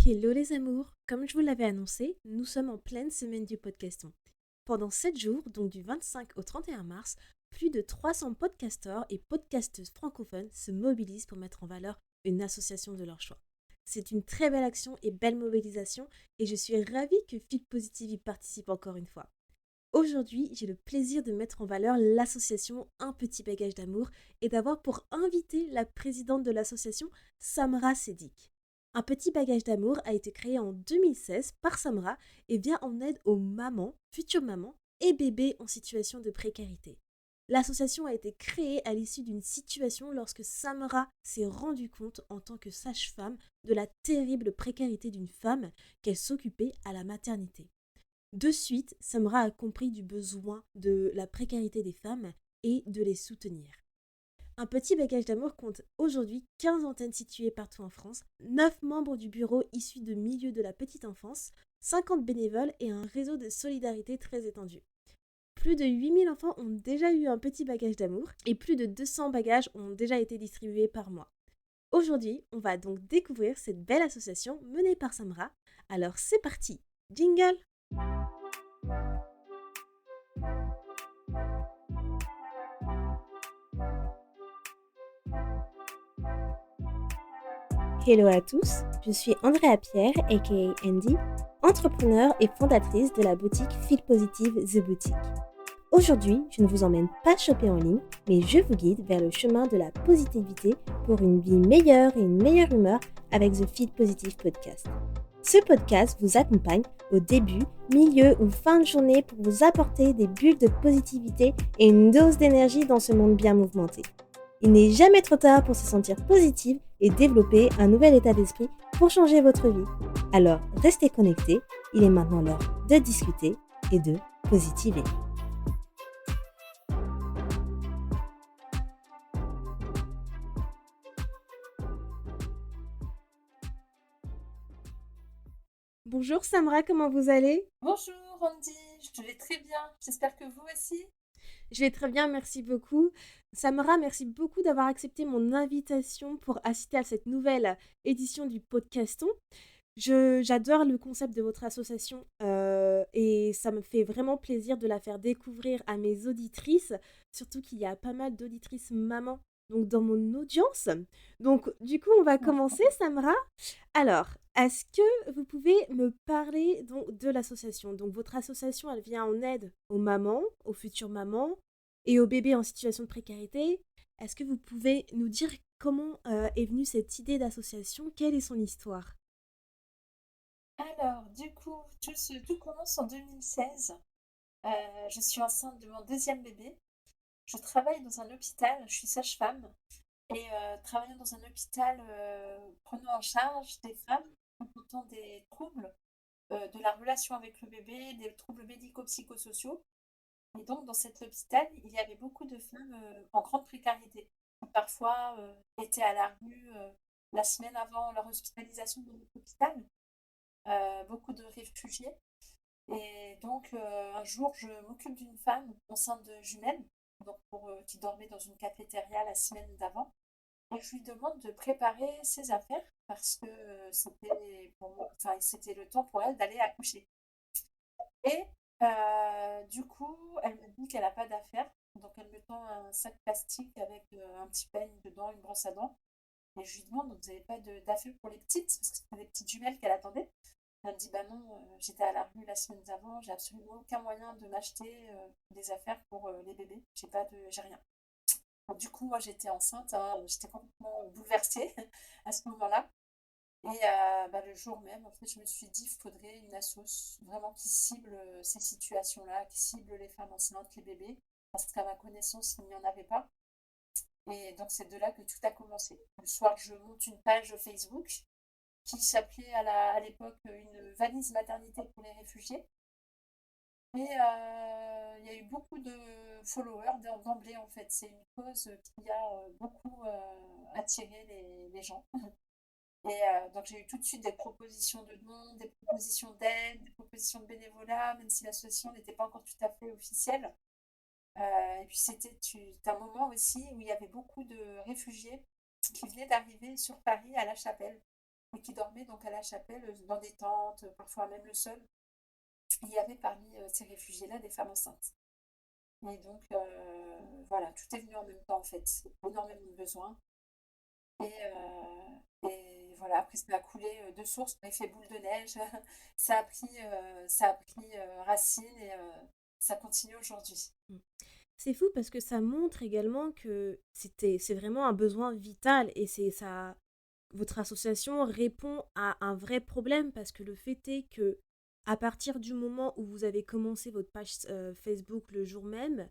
Hello les amours, comme je vous l'avais annoncé, nous sommes en pleine semaine du podcaston. Pendant 7 jours, donc du 25 au 31 mars, plus de 300 podcasteurs et podcasteuses francophones se mobilisent pour mettre en valeur une association de leur choix. C'est une très belle action et belle mobilisation et je suis ravie que Feel Positive y participe encore une fois. Aujourd'hui, j'ai le plaisir de mettre en valeur l'association Un Petit Bagage d'Amour et d'avoir pour invitée la présidente de l'association, Samra Sédic. Un Petit Bagage d'Amour a été créé en 2016 par Samra et vient en aide aux mamans, futures mamans et bébés en situation de précarité. L'association a été créée à l'issue d'une situation lorsque Samra s'est rendue compte en tant que sage-femme de la terrible précarité d'une femme qu'elle s'occupait à la maternité. De suite, Samra a compris du besoin de la précarité des femmes et de les soutenir. Un petit bagage d'amour compte aujourd'hui 15 antennes situées partout en France, 9 membres du bureau issus de milieux de la petite enfance, 50 bénévoles et un réseau de solidarité très étendu. Plus de 8000 enfants ont déjà eu un petit bagage d'amour et plus de 200 bagages ont déjà été distribués par mois. Aujourd'hui, on va donc découvrir cette belle association menée par Samra. Alors c'est parti, jingle! Hello à tous, je suis Andrea Pierre, aka Andy, entrepreneur et fondatrice de la boutique Feel Positive The Boutique. Aujourd'hui, je ne vous emmène pas shopper en ligne, mais je vous guide vers le chemin de la positivité pour une vie meilleure et une meilleure humeur avec The Feel Positive Podcast. Ce podcast vous accompagne au début, milieu ou fin de journée pour vous apporter des bulles de positivité et une dose d'énergie dans ce monde bien mouvementé. Il n'est jamais trop tard pour se sentir positive et développer un nouvel état d'esprit pour changer votre vie. Alors, restez connectés, il est maintenant l'heure de discuter et de positiver. Bonjour Samra, comment vous allez? Bonjour Andy, je vais très bien. J'espère que vous aussi. Je vais très bien, merci beaucoup. Samra, merci beaucoup d'avoir accepté mon invitation pour assister à cette nouvelle édition du podcaston. J'adore le concept de votre association et ça me fait vraiment plaisir de la faire découvrir à mes auditrices, surtout qu'il y a pas mal d'auditrices mamans donc dans mon audience. Donc du coup, on va commencer, Samra. Alors, est-ce que vous pouvez me parler donc de l'association? Donc votre association, elle vient en aide aux mamans, aux futures mamans et aux bébés en situation de précarité. Est-ce que vous pouvez nous dire comment est venue cette idée d'association? Quelle est son histoire? Alors, du coup, tout commence en 2016. Je suis enceinte de mon deuxième bébé. Je travaille dans un hôpital, je suis sage-femme. Et travaillant dans un hôpital, prenant en charge des femmes présentant des troubles de la relation avec le bébé, des troubles médico-psychosociaux. Et donc, dans cet hôpital, il y avait beaucoup de femmes en grande précarité, qui parfois étaient à la rue la semaine avant leur hospitalisation dans notre hôpital, beaucoup de réfugiés. Et donc, un jour, je m'occupe d'une femme enceinte de jumelles, donc qui dormait dans une cafétéria la semaine d'avant. Et je lui demande de préparer ses affaires parce que c'était le temps pour elle d'aller accoucher. Et du coup, elle me dit qu'elle n'a pas d'affaires. Donc, elle me tend un sac plastique avec un petit peigne dedans, une brosse à dents. Et je lui demande, donc, vous n'avez pas d'affaires pour les petites? Parce que c'était des petites jumelles qu'elle attendait. Elle me dit, bah non, j'étais à la rue la semaine d'avant, j'ai absolument aucun moyen de m'acheter des affaires pour les bébés. J'ai rien. Donc, du coup, moi, j'étais enceinte, hein, j'étais complètement bouleversée à ce moment-là. Et bah, le jour même, en fait, je me suis dit, il faudrait une assoce vraiment qui cible ces situations-là, qui cible les femmes enceintes, les bébés, parce qu'à ma connaissance, il n'y en avait pas. Et donc, c'est de là que tout a commencé. Le soir, je monte une page Facebook qui s'appelait à l'époque une valise maternité pour les réfugiés. Et il y a eu beaucoup de followers d'emblée, en fait. C'est une cause qui a beaucoup attiré les gens. Et donc j'ai eu tout de suite des propositions de dons, des propositions d'aide, des propositions de bénévolat, même si l'association n'était pas encore tout à fait officielle. Et puis un moment aussi où il y avait beaucoup de réfugiés qui venaient d'arriver sur Paris à La Chapelle. et qui dormaient donc à la chapelle, dans des tentes, parfois même le sol. Il y avait parmi ces réfugiés-là des femmes enceintes. Et donc, voilà, tout est venu en même temps, en fait. Énormément de besoins. Et voilà, après, ça a coulé de source, effet boule de neige. Ça a pris racine et ça continue aujourd'hui. Mmh. C'est fou parce que ça montre également que c'est vraiment un besoin vital et c'est ça votre association répond à un vrai problème parce que le fait est que à partir du moment où vous avez commencé votre page Facebook le jour même,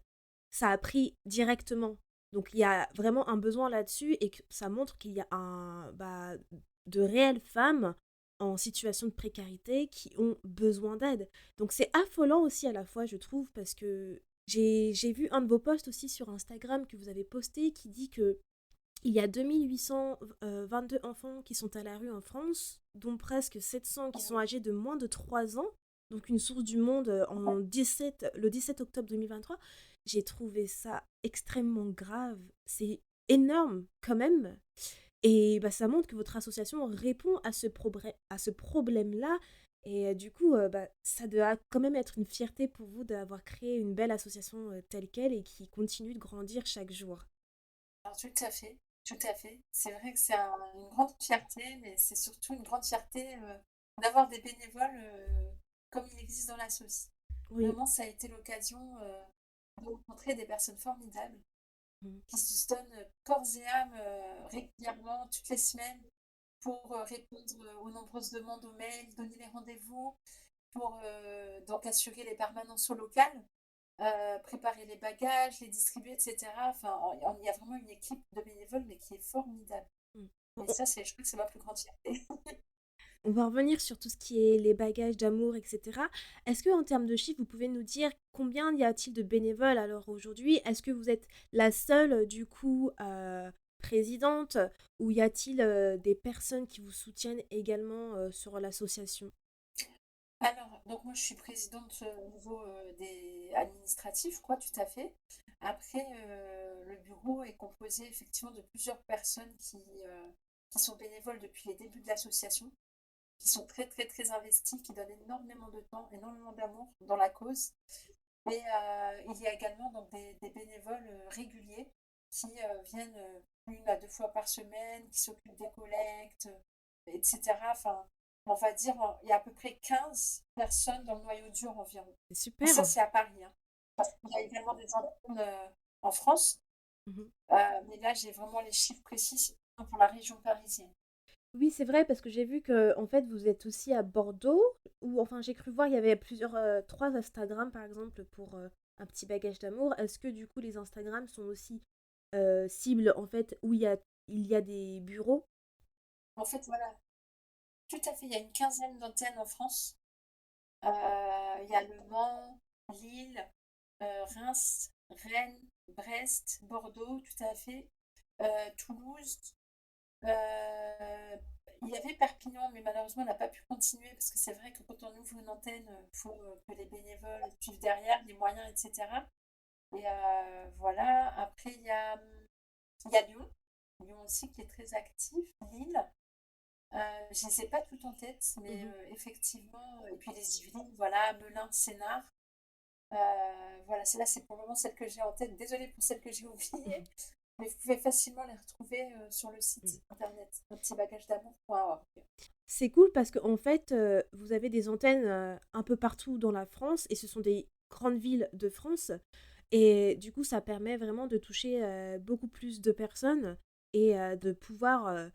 ça a pris directement. Donc il y a vraiment un besoin là-dessus et que ça montre qu'il y a de réelles femmes en situation de précarité qui ont besoin d'aide. Donc c'est affolant aussi à la fois, je trouve, parce que j'ai vu un de vos posts aussi sur Instagram que vous avez posté qui dit que il y a 2822 enfants qui sont à la rue en France, dont presque 700 qui sont âgés de moins de 3 ans. Donc une source du Monde le 17 octobre 2023. J'ai trouvé ça extrêmement grave. C'est énorme quand même. Et bah, ça montre que votre association répond à ce problème-là. Et du coup, ça doit quand même être une fierté pour vous d'avoir créé une belle association telle qu'elle et qui continue de grandir chaque jour. Alors, tout à fait, tout à fait. C'est vrai que c'est une grande fierté, mais c'est surtout une grande fierté d'avoir des bénévoles comme il existe dans la sauce. Oui. Vraiment, ça a été l'occasion de rencontrer des personnes formidables Mm. qui se donnent corps et âme régulièrement, toutes les semaines, pour répondre aux nombreuses demandes aux mails, donner les rendez-vous, pour donc assurer les permanences au local, préparer les bagages, les distribuer, etc. Enfin, il y a vraiment une équipe de bénévoles, mais qui est formidable. Mm. Et ça, je crois que c'est ma plus grande fierté. On va revenir sur tout ce qui est les bagages d'amour, etc. Est-ce que en termes de chiffres, vous pouvez nous dire combien y a-t-il de bénévoles alors aujourd'hui? Est-ce que vous êtes la seule, du coup, présidente ou y a-t-il des personnes qui vous soutiennent également sur l'association? Alors, donc moi, je suis présidente au niveau des administratifs, quoi, tout à fait. Après, le bureau est composé effectivement de plusieurs personnes qui sont bénévoles depuis les débuts de l'association, qui sont très, très, très investies, qui donnent énormément de temps, énormément d'amour dans la cause. Et il y a également donc des bénévoles réguliers qui viennent 1 à 2 fois par semaine, qui s'occupent des collectes, etc. Enfin, on va dire, il y a à peu près 15 personnes dans le noyau dur environ. C'est Et ça, super. c'est à Paris, hein. Parce qu'il y a également des antennes en France. Mhm. Mais là, j'ai vraiment les chiffres précis pour la région parisienne. Oui, c'est vrai parce que j'ai vu que en fait vous êtes aussi à Bordeaux ou enfin j'ai cru voir il y avait plusieurs 3 Instagram par exemple pour un petit bagage d'amour. Est-ce que du coup les Instagram sont aussi cibles en fait où il y a des bureaux? En fait, voilà, tout à fait, il y a une quinzaine d'antennes en France. Il y a Le Mans, Lille, Reims, Rennes, Brest, Bordeaux, tout à fait, Toulouse. euh, il y avait Perpignan, mais malheureusement, on n'a pas pu continuer parce que c'est vrai que quand on ouvre une antenne, il faut que les bénévoles suivent derrière, les moyens, etc. Et voilà. Après, il y a Lyon. Lyon aussi qui est très actif. Lille. Je ne les ai pas toutes en tête, mais Mhm. effectivement, et puis les Yvelines, voilà, Melun, Sénart. Voilà, c'est pour le moment celle que j'ai en tête. Désolée pour celle que j'ai oubliée, mais vous pouvez facilement les retrouver sur le Mhm. site internet, un petit bagage d'amour.org. C'est cool parce qu'en fait, vous avez des antennes un peu partout dans la France et ce sont des grandes villes de France. Et du coup, ça permet vraiment de toucher beaucoup plus de personnes et de pouvoir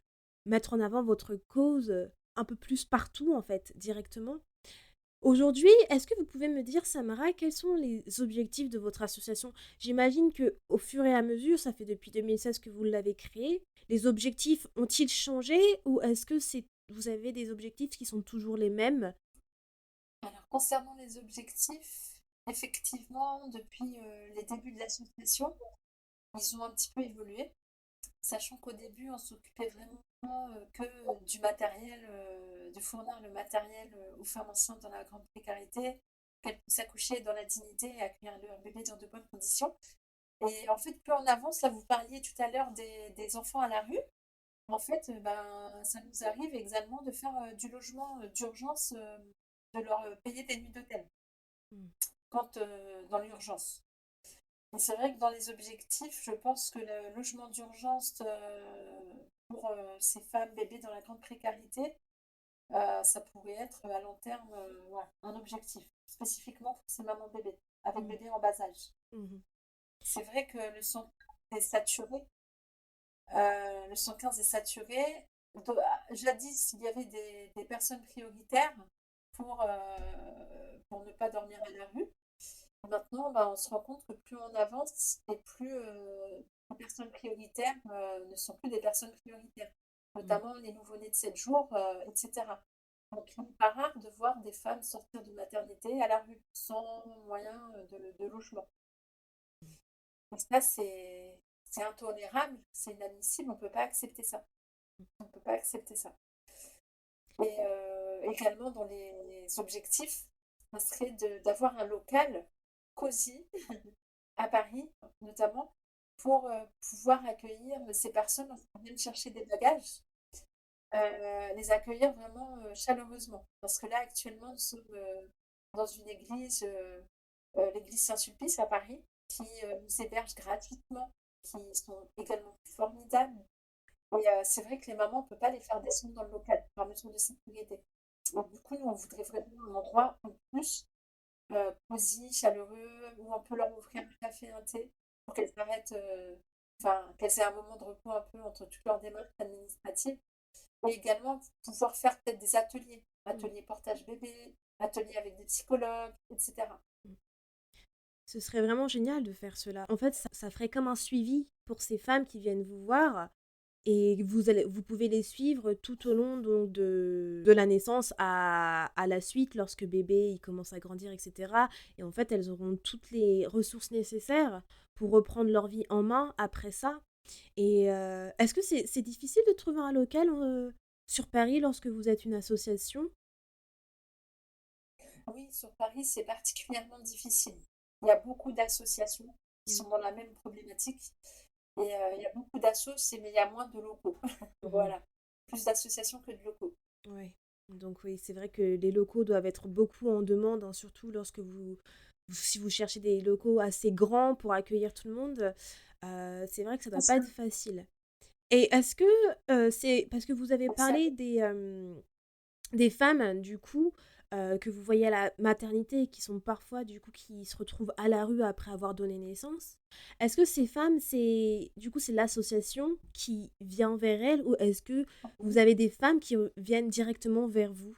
mettre en avant votre cause un peu plus partout, en fait, directement. Aujourd'hui, est-ce que vous pouvez me dire, Samara, quels sont les objectifs de votre association? J'imagine que au fur et à mesure, ça fait depuis 2016 que vous l'avez créée, les objectifs ont-ils changé ou est-ce que vous avez des objectifs qui sont toujours les mêmes? Alors, concernant les objectifs, effectivement, depuis les débuts de l'association, ils ont un petit peu évolué, sachant qu'au début, on s'occupait vraiment que du matériel, de fournir le matériel aux femmes enceintes dans la grande précarité, qu'elles puissent accoucher dans la dignité et accueillir leur bébé dans de bonnes conditions. Et en fait, plus on avance, là, vous parliez tout à l'heure des enfants à la rue. En fait, ben, ça nous arrive également de faire du logement d'urgence, de leur payer des nuits d'hôtel Mm. quand dans l'urgence. Et c'est vrai que dans les objectifs, je pense que le logement d'urgence pour ces femmes bébés dans la grande précarité, ça pourrait être à long terme ouais, un objectif, spécifiquement pour ces mamans bébés, avec Mm. bébés en bas âge. Mhm. C'est vrai que le 115 est saturé. Le 115 est saturé. Jadis, il y avait des personnes prioritaires pour ne pas dormir à la rue. Maintenant, bah, on se rend compte que plus on avance et plus les personnes prioritaires ne sont plus des personnes prioritaires, Mm. notamment les nouveau-nés de 7 jours, etc. Donc, il n'est pas rare de voir des femmes sortir de maternité à la rue sans moyen de logement. Et ça, c'est intolérable, c'est inadmissible, on ne peut pas accepter ça. On ne peut pas accepter ça. Et également, dans les objectifs, ça serait d'avoir un local cosy à Paris, notamment, pour pouvoir accueillir ces personnes qui viennent chercher des bagages, les accueillir vraiment chaleureusement. Parce que là, actuellement, nous sommes dans une église, l'église Saint-Sulpice à Paris, qui nous héberge gratuitement, qui sont également formidables. Et c'est vrai que les mamans, on ne peut pas les faire descendre dans le local par mesure de sécurité. Donc, du coup, nous, on voudrait vraiment un endroit en plus cosy, chaleureux, où on peut leur offrir un café, un thé, pour qu'elles arrêtent, enfin, qu'elles aient un moment de repos un peu entre toutes leurs démarches administratives. Et également pouvoir faire peut-être des ateliers, Mm. ateliers portage bébé, ateliers avec des psychologues, etc. Mm. Ce serait vraiment génial de faire cela. En fait, ça ferait comme un suivi pour ces femmes qui viennent vous voir et vous pouvez les suivre tout au long donc, de la naissance à la suite, lorsque bébé il commence à grandir, etc. Et en fait, elles auront toutes les ressources nécessaires pour reprendre leur vie en main après ça. Et est-ce que c'est difficile de trouver un local sur Paris lorsque vous êtes une association? Oui, sur Paris, c'est particulièrement difficile. Il y a beaucoup d'associations qui Mm. sont dans la même problématique. Et il y a beaucoup d'assos, mais il y a moins de locaux. Mhm. Voilà. Plus d'associations que de locaux. Ouais. Donc oui, c'est vrai que les locaux doivent être beaucoup en demande, hein, surtout lorsque si vous cherchez des locaux assez grands pour accueillir tout le monde, c'est vrai que ça doit C'est pas ça. être facile. Et est-ce que c'est parce que vous avez C'est ça. parlé des femmes, du coup, que vous voyez à la maternité et qui sont parfois, du coup, qui se retrouvent à la rue après avoir donné naissance. Est-ce que ces femmes, du coup, c'est l'association qui vient vers elles ou est-ce que vous avez des femmes qui viennent directement vers vous?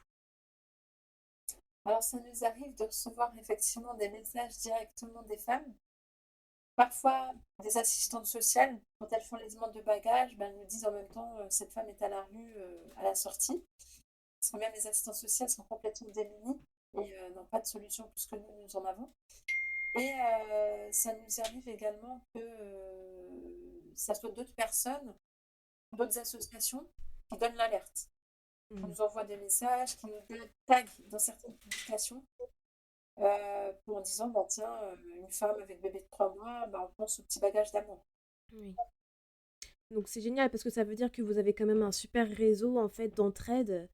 Alors, ça nous arrive de recevoir effectivement des messages directement des femmes. Parfois, des assistantes sociales, quand elles font les demandes de bagages, ben, elles nous disent en même temps, cette femme est à la rue à la sortie. Parce que même les assistantes sociales sont complètement démunies et n'ont pas de solution plus que nous en avons. Et ça nous arrive également que ça soit d'autres personnes, d'autres associations qui donnent l'alerte, qui Mmh. nous envoient des messages, qui nous taguent dans certaines publications en disant, bah, tiens, une femme avec bébé de 3 mois, bah, on pense au petit bagage d'amour. Oui. Donc c'est génial parce que ça veut dire que vous avez quand même un super réseau en fait d'entraide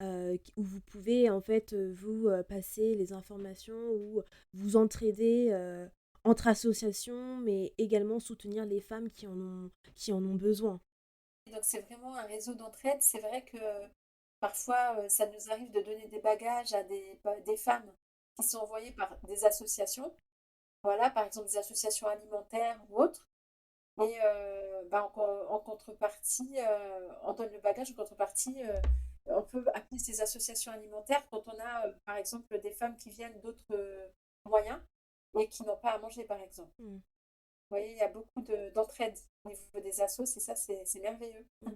où vous pouvez en fait vous passer les informations ou vous entraider entre associations mais également soutenir les femmes qui en ont besoin. Et donc c'est vraiment un réseau d'entraide. C'est vrai que parfois, ça nous arrive de donner des bagages à des femmes qui sont envoyées par des associations. Voilà, par exemple des associations alimentaires ou autres. Et bah, en contrepartie, on donne le bagage. En contrepartie, on peut appeler ces associations alimentaires quand on a, par exemple, des femmes qui viennent d'autres moyens et qui n'ont pas à manger, par exemple. Mm. Vous voyez, il y a beaucoup d'entraide au niveau des assos et ça, c'est merveilleux. Mm.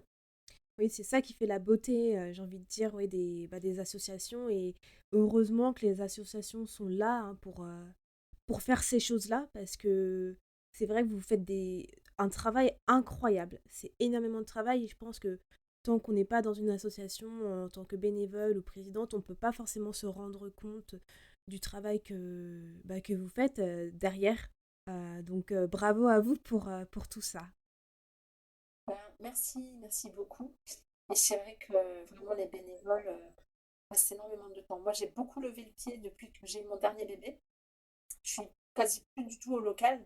Oui, c'est ça qui fait la beauté, j'ai envie de dire, ouais, des associations. Et heureusement que les associations sont là hein, pour faire ces choses-là, parce que c'est vrai que vous faites un travail incroyable. C'est énormément de travail et je pense que tant qu'on n'est pas dans une association en tant que bénévole ou présidente, on ne peut pas forcément se rendre compte du travail que vous faites derrière. Donc bravo à vous pour tout ça. Ben, merci beaucoup. Et c'est vrai que vraiment les bénévoles passent énormément de temps. Moi, j'ai beaucoup levé le pied depuis que j'ai eu mon dernier bébé. Je suis quasi plus du tout au local.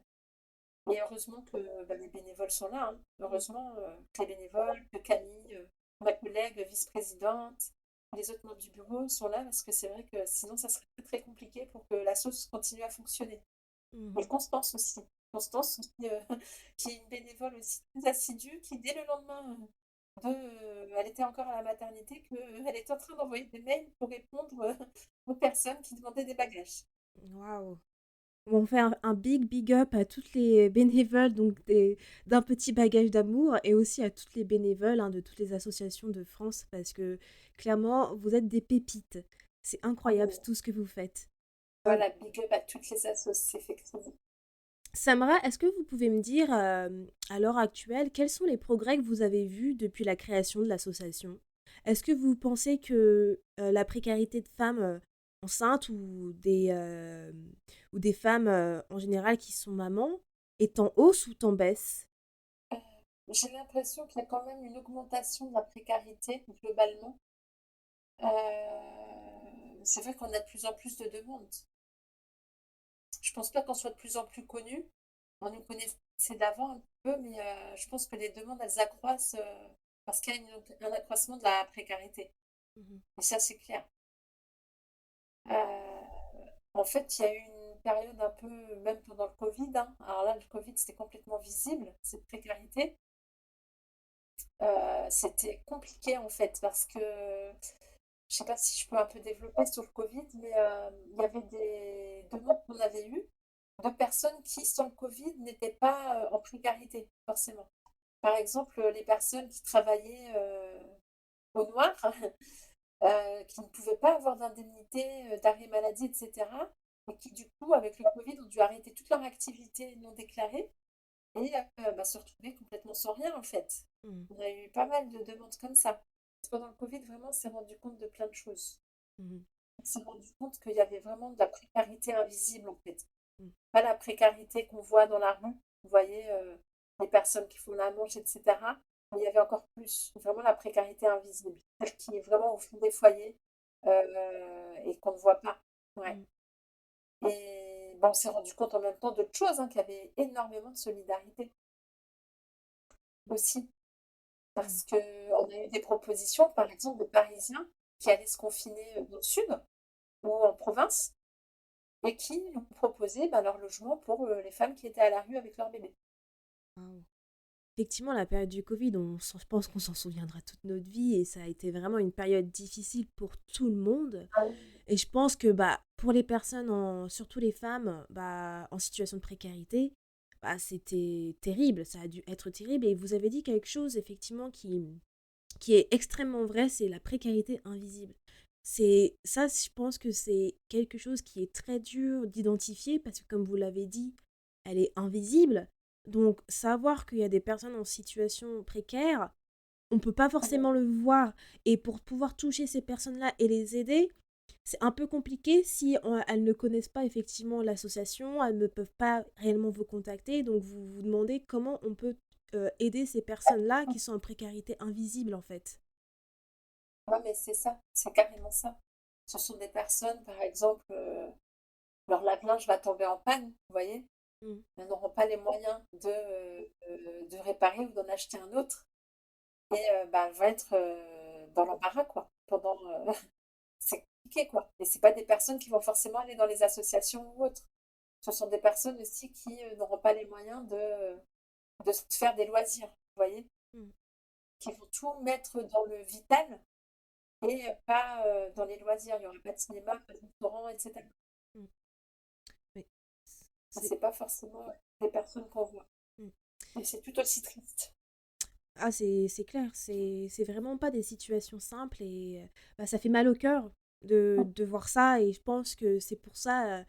Et heureusement que ben, les bénévoles sont là, hein. Mm. Heureusement que les bénévoles, que Camille, ma collègue vice-présidente, les autres membres du bureau sont là parce que c'est vrai que sinon ça serait très, très compliqué pour que la sauce continue à fonctionner. Et Mhm. Constance aussi. Constance aussi, qui est une bénévole aussi très assidue, qui dès le lendemain elle était encore à la maternité, qu'elle était en train d'envoyer des mails pour répondre aux personnes qui demandaient des bagages. Waouh. On fait un big up à toutes les bénévoles d'un petit bagage d'amour et aussi à toutes les bénévoles de toutes les associations de France parce que clairement, vous êtes des pépites. C'est Ah incroyable bon, tout ce que vous faites. Euh, voilà, big up à toutes les assos, effectivement. Samra, est-ce que vous pouvez me dire à l'heure actuelle quels sont les progrès que vous avez vus depuis la création de l'association? Est-ce que vous pensez que la précarité de femmes enceintes ou des femmes en général qui sont mamans est en hausse ou en baisse? J'ai l'impression qu'il y a quand même une augmentation de la précarité globalement. C'est vrai qu'on a de plus en plus de demandes. Je pense pas qu'on soit de plus en plus connus. On nous connaissait d'avant un peu, mais je pense que les demandes, elles accroissent parce qu'il y a un accroissement de la précarité. Mhm. Et ça, c'est clair. Euh, En fait, il y a eu une période un peu, même pendant le Covid, hein. Alors là, le Covid, c'était complètement visible, cette précarité. C'était compliqué en fait parce que je sais pas si je peux un peu développer sur le Covid, mais il y avait des demandes qu'on avait eues de personnes qui, sans le Covid, n'étaient pas en précarité, forcément. Par exemple, les personnes qui travaillaient au noir, qui ne pouvaient pas avoir d'indemnité d'arrêt maladie, etc. Et qui, du coup, avec le Covid, ont dû arrêter toute leur activité non déclarée et bah, se retrouver complètement sans rien, en fait. Mhm. On a eu pas mal de demandes comme ça. Pendant le Covid, vraiment, on s'est rendu compte de plein de choses. Mhm. On s'est rendu compte qu'il y avait vraiment de la précarité invisible, en fait. Mhm. Pas la précarité qu'on voit dans la rue. Vous voyez, les personnes qui font la manche, etc. Mais il y avait encore plus, vraiment la précarité invisible, celle qui est vraiment au fond des foyers et qu'on ne voit pas. Ouais. Mhm. Et bon, on s'est rendu compte en même temps d'autres choses, hein, qu'il y avait énormément de solidarité aussi. Mhm. Parce qu'on a eu des propositions, par exemple, de Parisiens qui allaient se confiner dans le sud ou en province et qui nous proposaient bah, leur logement pour les femmes qui étaient à la rue avec leur bébé. Waouh. Effectivement, la période du Covid, je pense qu'on s'en souviendra toute notre vie et ça a été vraiment une période difficile pour tout le monde. Ah oui. Et je pense que bah, pour les personnes, surtout les femmes, en situation de précarité, c'était terrible, ça a dû être terrible. Et vous avez dit quelque chose effectivement qui est extrêmement vrai, c'est la précarité invisible. C'est ça, je pense que c'est quelque chose qui est très dur d'identifier parce que comme vous l'avez dit, elle est invisible. Donc savoir qu'il y a des personnes en situation précaire, on ne peut pas forcément le voir. Et pour pouvoir toucher ces personnes-là et les aider, c'est un peu compliqué si elles ne connaissent pas effectivement l'association, elles ne peuvent pas réellement vous contacter. Donc vous vous demandez comment on peut aider ces personnes-là qui sont en précarité invisible en fait. Ouais, mais c'est ça, c'est carrément ça. Ce sont des personnes, par exemple, leur lave-linge va tomber en panne, vous voyez, Mm. elles n'auront pas les moyens de réparer ou d'en acheter un autre. Et bah, elles vont être dans l'embarras, quoi. C'est compliqué, quoi. Et c'est pas des personnes qui vont forcément aller dans les associations ou autres. Ce sont des personnes aussi qui n'auront pas les moyens de se faire des loisirs, vous voyez, Mm. qui vont tout mettre dans le vital et pas dans les loisirs. Il n'y aura pas de cinéma, pas de restaurant, etc. Mm. Mais c'est C'est pas forcément des personnes qu'on voit. mm. Et c'est tout aussi triste. Ah, c'est clair, c'est vraiment pas des situations simples et ça fait mal au cœur de voir ça et je pense que c'est pour ça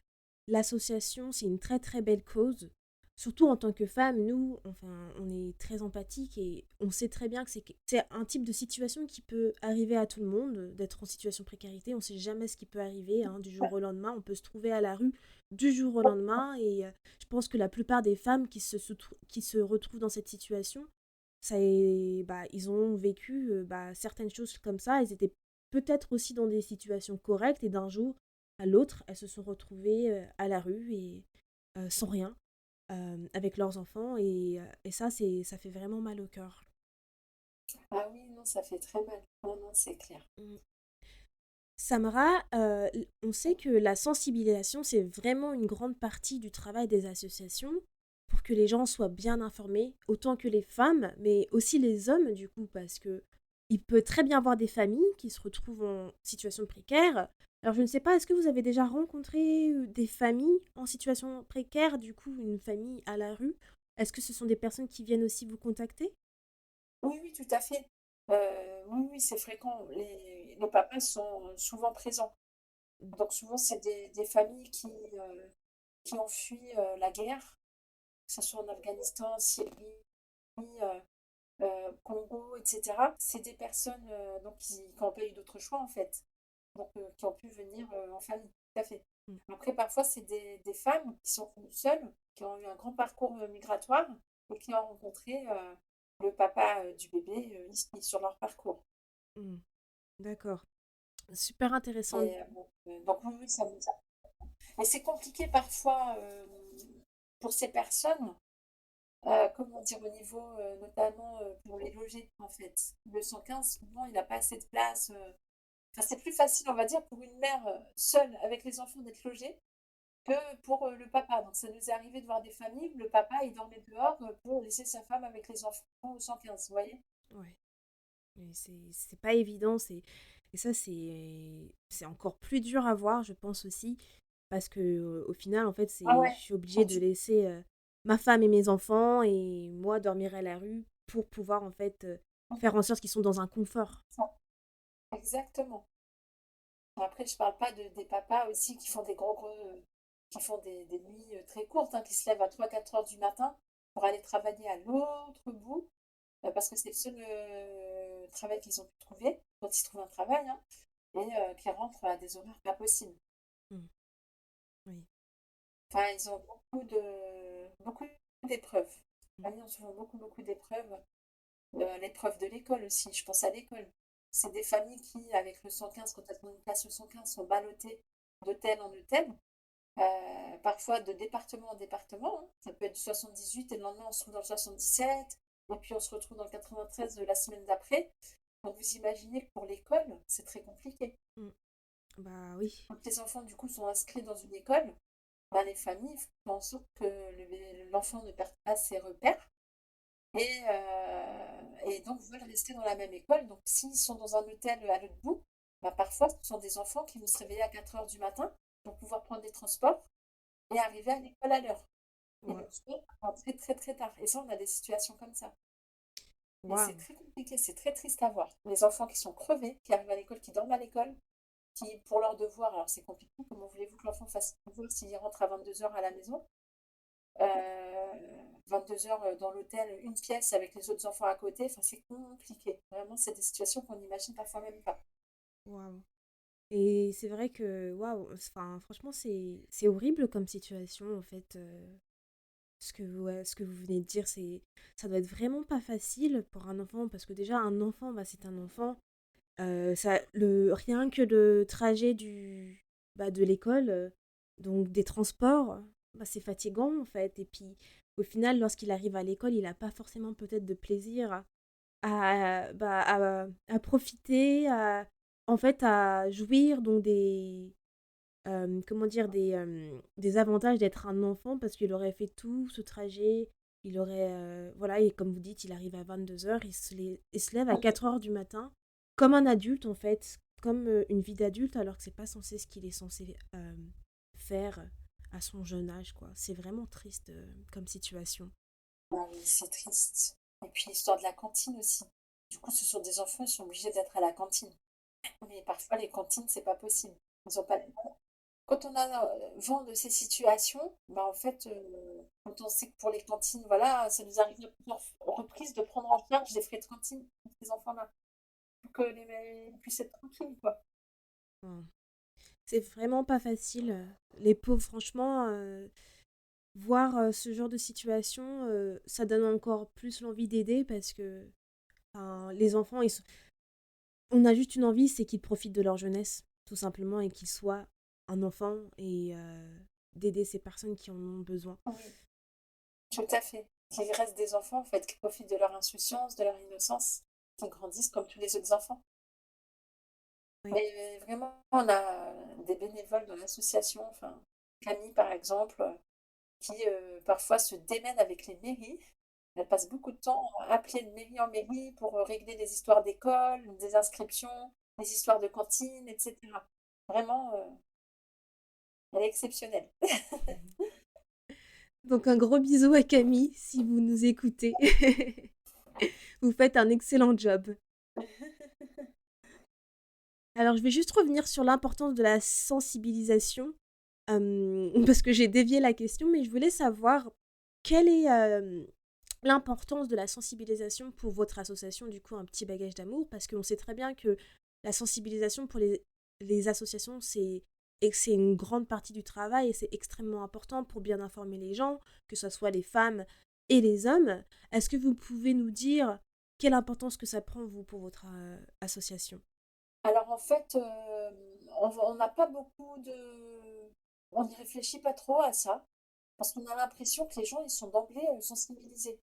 l'association, c'est une très très belle cause. Surtout en tant que femme, nous, enfin, on est très empathique et on sait très bien que c'est un type de situation qui peut arriver à tout le monde, d'être en situation de précarité. On sait jamais ce qui peut arriver du jour au lendemain. On peut se trouver à la rue du jour au lendemain et je pense que la plupart des femmes qui se retrouvent dans cette situation ils ont vécu certaines choses comme ça. Elles étaient peut-être aussi dans des situations correctes et d'un jour à l'autre, elles se sont retrouvées à la rue et sans rien, avec leurs enfants. Et ça, ça fait vraiment mal au cœur. Ah oui, non, ça fait très mal. Non, non, c'est clair. Mm. Samara, on sait que la sensibilisation, c'est vraiment une grande partie du travail des associations pour que les gens soient bien informés, autant que les femmes, mais aussi les hommes, du coup, parce que il peut très bien avoir des familles qui se retrouvent en situation précaire. Alors, je ne sais pas, est-ce que vous avez déjà rencontré des familles en situation précaire, du coup, une famille à la rue? Est-ce que ce sont des personnes qui viennent aussi vous contacter? Oui, oui, tout à fait. Oui, oui, c'est fréquent. Les papas sont souvent présents. Donc souvent, c'est des familles qui ont fui la guerre, que ce soit en Afghanistan, Syrie, Congo, etc. C'est des personnes donc qui n'ont pas eu d'autre choix en fait, donc qui ont pu venir en famille, tout à fait. Mm. Après, parfois, c'est des femmes qui sont venues seules, qui ont eu un grand parcours migratoire et qui ont rencontré le papa du bébé ici, sur leur parcours. Mm. D'accord. Super intéressant. Et donc oui, oui, ça nous a. Mais c'est compliqué parfois pour ces personnes. Comment dire, au niveau notamment pour les loger, en fait. Le 115, souvent, il n'a pas assez de place. Enfin, c'est plus facile, on va dire, pour une mère seule avec les enfants d'être logée que pour le papa. Donc, ça nous est arrivé de voir des familles où le papa, il dormait dehors pour laisser sa femme avec les enfants au 115, vous voyez? Ouais. Mais c'est pas évident, et ça c'est encore plus dur à voir, je pense aussi, parce que au final en fait Ah je ouais. suis obligée Quand de tu- laisser ma femme et mes enfants et moi dormir à la rue pour pouvoir en fait faire en sorte qu'ils sont dans un confort. ça. Exactement. Après, je parle pas des papas aussi qui font des qui font des nuits très courtes, hein, qui se lèvent à 3 4 heures du matin pour aller travailler à l'autre bout parce que c'est le seul travail qu'ils ont pu trouver, quand ils trouvent un travail, hein, et qui rentrent à des horaires pas possibles. Mm, oui. Enfin, ils ont beaucoup d'épreuves. Mm, Les familles ont souvent beaucoup d'épreuves. L'épreuve de l'école aussi, je pense à l'école. C'est des familles qui, avec le 115, quand elles ont une place au 115, sont ballottées d'hôtel en hôtel, parfois de département en département, hein. Ça peut être du 78 et le lendemain on se trouve dans le 77, et puis on se retrouve dans le 93 la semaine d'après. Donc vous imaginez que pour l'école, c'est très compliqué. mm. Bah oui. Quand les enfants du coup sont inscrits dans une école, ben, les familles font en sorte que l'enfant ne perde pas ses repères et donc veulent rester dans la même école. Donc s'ils sont dans un hôtel à l'autre bout, ben, parfois ce sont des enfants qui vont se réveiller à 4 heures du matin pour pouvoir prendre des transports et arriver à l'école à l'heure. Et Ouais. le soir, rentrer très très tard. Et ça, on a des situations comme ça. Et c'est Waouh. très compliqué, c'est très triste à voir. Les enfants qui sont crevés, qui arrivent à l'école, qui dorment à l'école, qui, pour leurs devoirs, alors c'est compliqué, comment voulez-vous que l'enfant fasse ses devoirs s'il rentre à 22 heures à la maison 22 heures dans l'hôtel, une pièce avec les autres enfants à côté, enfin c'est compliqué. Vraiment, c'est des situations qu'on n'imagine parfois même pas. Waouh. Et c'est vrai que waouh, enfin franchement c'est horrible comme situation en fait. Ce que vous venez de dire, ça doit être vraiment pas facile pour un enfant, parce que déjà, un enfant, c'est un enfant. Rien que le trajet de l'école, donc des transports, c'est fatigant en fait. Et puis, au final, lorsqu'il arrive à l'école, il n'a pas forcément peut-être de plaisir à profiter, en fait, à jouir donc comment dire, des avantages d'être un enfant parce qu'il aurait fait tout ce trajet, il aurait, voilà, et comme vous dites, il arrive à 22 heures, il se lève à 4 heures du matin, comme un adulte en fait, comme une vie d'adulte, alors que c'est pas censé ce qu'il est censé faire à son jeune âge, quoi. C'est vraiment triste comme situation. Ah oui, c'est triste. Et puis l'histoire de la cantine aussi. Du coup, ce sont des enfants, ils sont obligés d'être à la cantine. Mais parfois, les cantines, c'est pas possible. Ils ont pas. Quand on a vent de ces situations, bah en fait, quand on sait que pour les cantines, voilà, ça nous arrive à plusieurs reprises de prendre en charge des frais de cantine pour ces enfants-là, pour que les puissent être tranquilles, quoi. Enfin, c'est vraiment pas facile. Les pauvres, franchement, voir ce genre de situation, ça donne encore plus l'envie d'aider parce que enfin, les enfants, on a juste une envie, c'est qu'ils profitent de leur jeunesse, tout simplement, et qu'ils soient un enfant et d'aider ces personnes qui en ont besoin. Oui, tout à fait. Qu'il reste des enfants, en fait, qui profitent de leur insouciance, de leur innocence, qui grandissent comme tous les autres enfants. Oui. Mais vraiment, on a des bénévoles dans l'association, enfin, Camille, par exemple, qui parfois se démène avec les mairies. Elle passe beaucoup de temps à appeler de mairie en mairie pour régler des histoires d'école, des inscriptions, des histoires de cantine, etc. Vraiment, elle est exceptionnelle. Donc un gros bisou à Camille si vous nous écoutez. Vous faites un excellent job. Alors je vais juste revenir sur l'importance de la sensibilisation, parce que j'ai dévié la question, mais je voulais savoir quelle est l'importance de la sensibilisation pour votre association, du coup un petit bagage d'amour, parce qu'on sait très bien que la sensibilisation pour les associations, c'est une grande partie du travail et c'est extrêmement important pour bien informer les gens, que ce soit les femmes et les hommes. Est-ce que vous pouvez nous dire quelle importance que ça prend, vous, pour votre association? Alors en fait, on n'a pas beaucoup de... On n'y réfléchit pas trop à ça, parce qu'on a l'impression que les gens, ils sont d'emblée sensibilisés.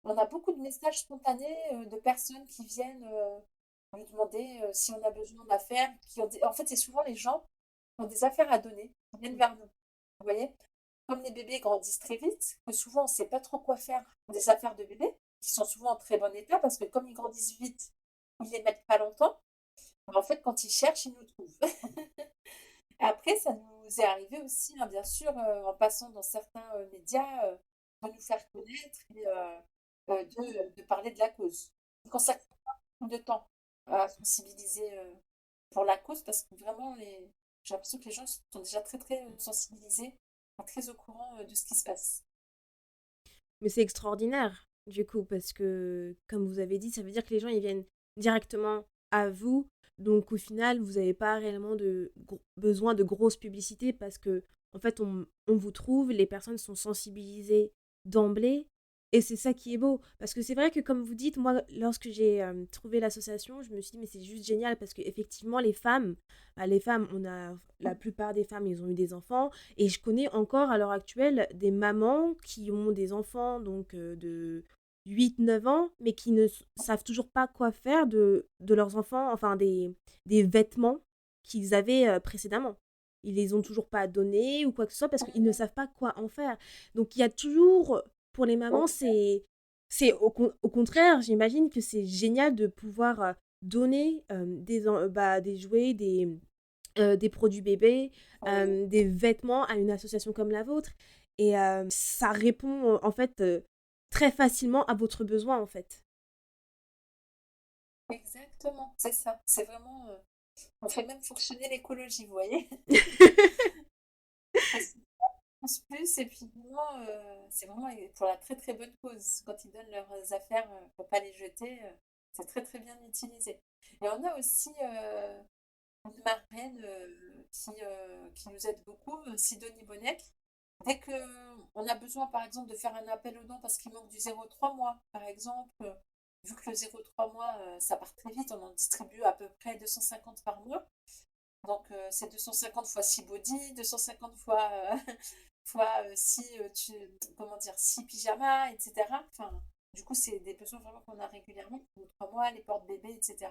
On a beaucoup de messages spontanés de personnes qui viennent nous demander si on a besoin d'affaires. En fait, c'est souvent les gens qui ont des affaires à donner, qui viennent vers nous. Vous voyez? Comme les bébés grandissent très vite, que souvent on ne sait pas trop quoi faire des affaires de bébés, qui sont souvent en très bon état, parce que comme ils grandissent vite, ils les mettent pas longtemps. En fait, quand ils cherchent, ils nous trouvent. Après, ça nous est arrivé aussi, hein, bien sûr, en passant dans certains médias, de nous faire connaître et de parler de la cause. On consacre beaucoup de temps à sensibiliser pour la cause parce que vraiment, j'ai l'impression que les gens sont déjà très, très sensibilisés, très au courant de ce qui se passe. Mais c'est extraordinaire, du coup, parce que, comme vous avez dit, ça veut dire que les gens, ils viennent directement à vous. Donc, au final, vous n'avez pas réellement besoin de grosse publicité parce que, en fait, on vous trouve, les personnes sont sensibilisées d'emblée. Et c'est ça qui est beau. Parce que c'est vrai que, comme vous dites, moi, lorsque j'ai trouvé l'association, je me suis dit, mais c'est juste génial parce qu'effectivement, les femmes, la plupart des femmes, ils ont eu des enfants. Et je connais encore à l'heure actuelle des mamans qui ont des enfants donc de 8 9 ans, mais qui ne savent toujours pas quoi faire de leurs enfants, enfin des vêtements qu'ils avaient précédemment. Ils les ont toujours pas donnés ou quoi que ce soit parce qu'ils ne savent pas quoi en faire. Donc il y a toujours, pour les mamans, au contraire, j'imagine que c'est génial de pouvoir donner des jouets, des produits bébés, Oui, des vêtements à une association comme la vôtre. Et ça répond en fait très facilement à votre besoin en fait. exactement, c'est ça. C'est vraiment, on fait même fonctionner l'écologie, vous voyez? Parce qu'ils pensent plus et puis vraiment, c'est vraiment pour la très très bonne cause. Quand ils donnent leurs affaires pour pas les jeter, c'est très très bien utilisé. Et on a aussi une marraine qui nous aide beaucoup, Sidonie Bonnec. Dès que on a besoin, par exemple, de faire un appel aux dons parce qu'il manque du 0,3 mois, par exemple, vu que le 0,3 mois, ça part très vite, on en distribue à peu près 250 par mois. Donc, c'est 250 fois 6 body, 250 fois, fois 6, comment dire, 6 pyjamas, etc. Enfin, du coup, c'est des besoins vraiment qu'on a régulièrement, pour 3 mois, les portes-bébés, etc.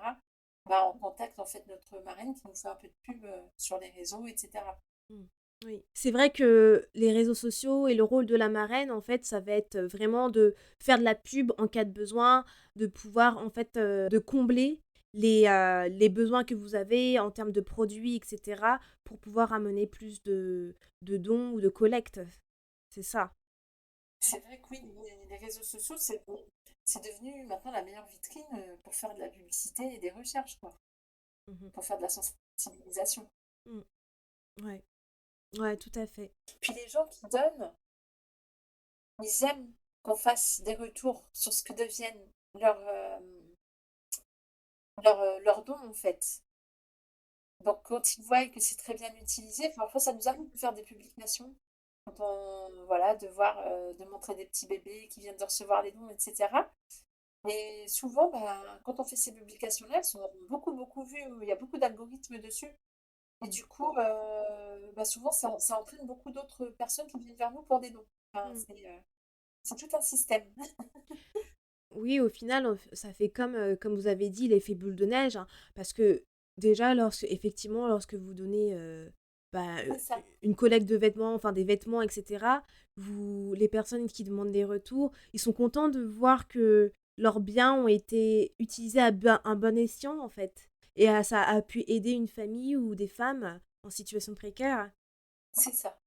Bah, on contacte en fait notre marraine qui nous fait un peu de pub sur les réseaux, etc. Mm. Oui. C'est vrai que les réseaux sociaux et le rôle de la marraine, en fait, ça va être vraiment de faire de la pub en cas de besoin, de pouvoir, en fait, de combler les besoins que vous avez en termes de produits, etc., pour pouvoir amener plus de dons ou de collectes. C'est ça. C'est vrai que oui, les réseaux sociaux, c'est devenu maintenant la meilleure vitrine pour faire de la publicité et des recherches, quoi, Mhm. pour faire de la sensibilisation. Mm. Ouais. Ouais, tout à fait. Puis les gens qui donnent, ils aiment qu'on fasse des retours sur ce que deviennent leurs dons, en fait. Donc, quand ils voient que c'est très bien utilisé, parfois ça nous arrive de faire des publications quand on, voilà, de montrer des petits bébés qui viennent de recevoir les dons, etc. Et souvent, bah, quand on fait ces publications-là, elles sont beaucoup, beaucoup vues. Il y a beaucoup d'algorithmes dessus. Et du coup, bah, souvent, ça entraîne beaucoup d'autres personnes qui viennent vers nous pour des dons. Enfin, Mm. c'est tout un système. Oui, au final, ça fait comme vous avez dit, l'effet boule de neige, hein, parce que déjà, effectivement, lorsque vous donnez bah, C'est ça. une collecte de vêtements, enfin des vêtements, etc., les personnes qui demandent des retours, ils sont contents de voir que leurs biens ont été utilisés à un bon escient, en fait, et ça a pu aider une famille ou des femmes en situation précaire. C'est ça.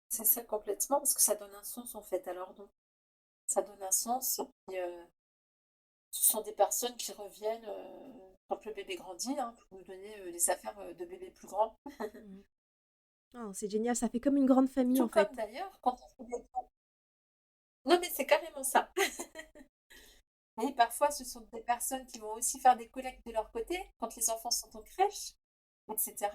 C'est ça complètement, parce que ça donne un sens, en fait, à leur don. Ça donne un sens. Et puis, ce sont des personnes qui reviennent quand le bébé grandit, hein, pour nous donner les affaires de bébé plus grand. Mhm. Oh, c'est génial, ça fait comme une grande famille, Tout en comme fait. d'ailleurs, quand on fait des dons. Non, mais c'est carrément ça. Et parfois, ce sont des personnes qui vont aussi faire des collectes de leur côté, quand les enfants sont en crèche, etc.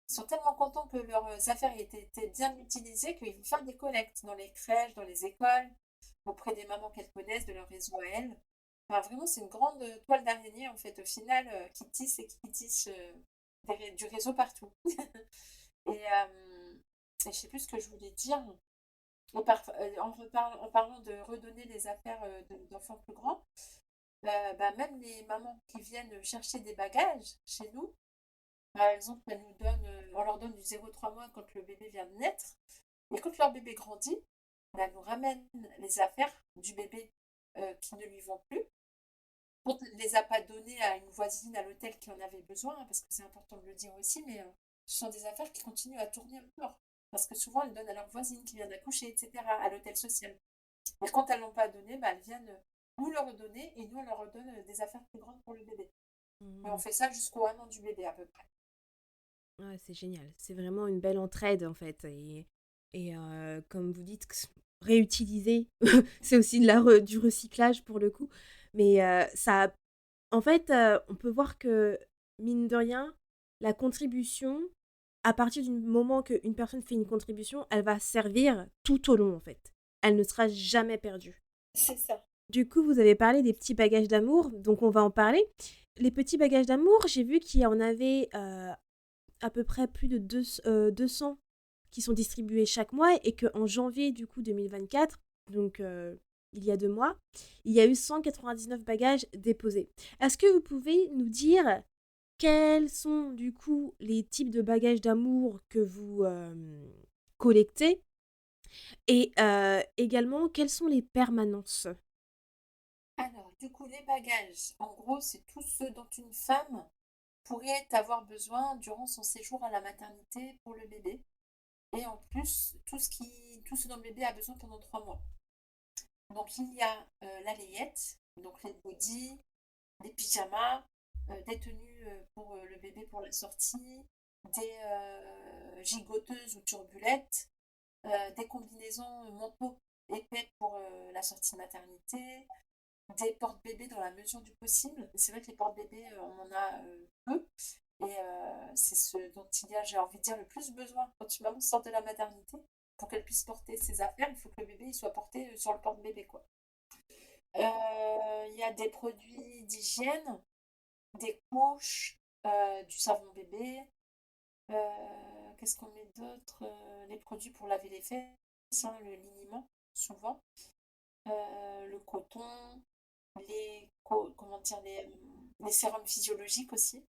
Ils sont tellement contents que leurs affaires aient été bien utilisées qu'ils vont faire des collectes dans les crèches, dans les écoles, auprès des mamans qu'elles connaissent, de leur réseau à elles. Enfin, vraiment, c'est une grande toile d'araignée, en fait, au final, qui tisse et qui tisse du réseau partout. Et je sais plus ce que je voulais dire. En parlant de redonner les affaires d'enfants plus grands, bah, même les mamans qui viennent chercher des bagages chez nous, par exemple, on leur donne du 0 à 3 mois quand le bébé vient de naître. Et quand leur bébé grandit, elles nous ramènent les affaires du bébé qui ne lui vont plus. On ne les a pas données à une voisine à l'hôtel qui en avait besoin, hein, parce que c'est important de le dire aussi, mais ce sont des affaires qui continuent à tourner encore. Parce que souvent, elles donnent à leur voisine qui vient d'accoucher, etc., à l'hôtel social. Et quand elles ne l'ont pas donné, bah, elles viennent nous le redonner et nous, on leur redonne des affaires plus grandes pour le bébé. Et on Mhm. fait ça jusqu'au 1 an du bébé à peu près. Ouais, c'est génial. C'est vraiment une belle entraide, en fait. Et comme vous dites, réutiliser, c'est aussi du recyclage pour le coup. Mais en fait, on peut voir que, mine de rien, la contribution, à partir du moment qu'une personne fait une contribution, elle va servir tout au long, en fait. Elle ne sera jamais perdue. C'est ça. Du coup, vous avez parlé des petits bagages d'amour, donc on va en parler. Les petits bagages d'amour, j'ai vu qu'il y en avait à peu près plus de 200 qui sont distribués chaque mois et qu'en janvier du coup 2024, donc il y a 2 mois, il y a eu 199 bagages déposés. Est-ce que vous pouvez nous dire quels sont du coup les types de bagages d'amour que vous collectez et également quelles sont les permanences? Alors, du coup, les bagages, en gros, c'est tout ce dont une femme pourrait avoir besoin durant son séjour à la maternité pour le bébé. Et en plus, tout ce dont le bébé a besoin pendant 3 mois. Donc, il y a la layette, donc les bodys, des pyjamas, des tenues pour le bébé pour la sortie, des gigoteuses ou turbulettes, des combinaisons manteaux épais pour la sortie maternité, des porte-bébés dans la mesure du possible. C'est vrai que les porte-bébés, on en a peu. Et c'est ce dont il y a, j'ai envie de dire, le plus besoin quand une maman sort de la maternité. Pour qu'elle puisse porter ses affaires, il faut que le bébé il soit porté sur le porte-bébé, quoi. Il y a des produits d'hygiène, des couches, du savon bébé. Qu'est-ce qu'on met d'autre? Les produits pour laver les fesses, hein, le liniment, souvent. Le coton, comment dire, les sérums physiologiques aussi.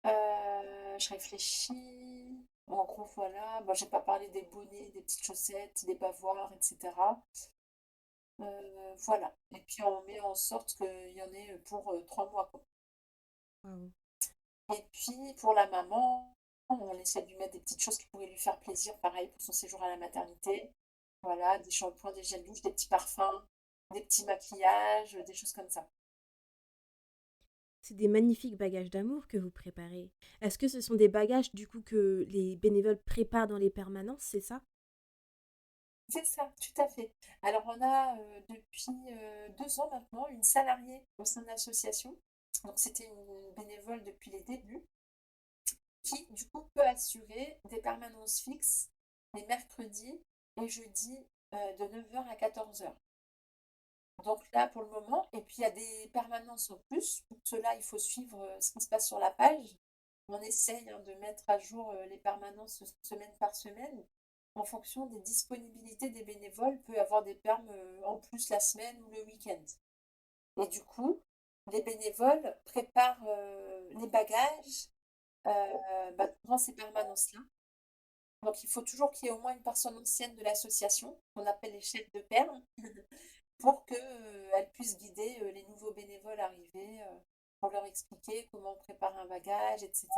Je réfléchis. En gros, voilà. Bon, j'ai pas parlé des bonnets, des petites chaussettes, des bavoirs, etc. Voilà. Et puis on met en sorte qu'il y en ait pour 3 mois, quoi. Waouh. Et puis pour la maman, on essaie de lui mettre des petites choses qui pourraient lui faire plaisir, pareil pour son séjour à la maternité. Voilà, des shampoings, des gels douche, des petits parfums, des petits maquillages, des choses comme ça. C'est des magnifiques bagages d'amour que vous préparez. Est-ce que ce sont des bagages du coup que les bénévoles préparent dans les permanences, c'est ça? C'est ça, tout à fait. Alors on a depuis 2 ans maintenant une salariée au sein de l'association. Donc c'était une bénévole depuis les débuts qui du coup peut assurer des permanences fixes les mercredis et jeudis de 9h à 14h. Donc là, pour le moment, et puis il y a des permanences en plus. Pour cela, il faut suivre ce qui se passe sur la page. On essaye de mettre à jour les permanences semaine par semaine. En fonction des disponibilités des bénévoles, peut y avoir des permes en plus la semaine ou le week-end. Et du coup, les bénévoles préparent les bagages durant ces permanences-là. Donc il faut toujours qu'il y ait au moins une personne ancienne de l'association, qu'on appelle les chefs de perme, pour qu'elle puisse guider les nouveaux bénévoles arrivés, pour leur expliquer comment on prépare un bagage, etc.